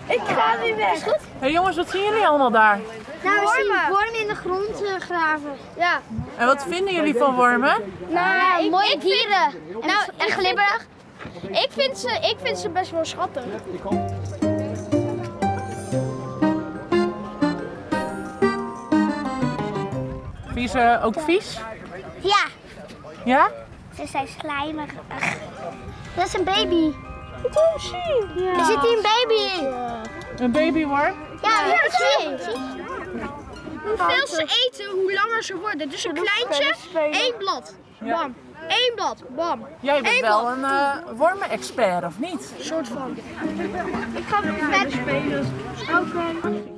Ik ga weer weg. Hey jongens, wat zien jullie allemaal daar? Nou, we zien wormen in de grond graven. Ja. En wat vinden jullie van wormen? Nou, mooie dieren. En glibberig. Ik vind ze best wel schattig. Vind je ze ook vies? Ja. Ja? Ze zijn slijmerig. Dat is een baby. Ja. Er zit hier een baby in. Een babyworm? Ja, zie. Hoeveel ze eten, hoe langer ze worden. Dus een kleintje, 1 blad. Bam. 1 blad. Bam. Jij bent wel een wormen-expert, of niet? Een soort van. Ik ga met spelen. Oké.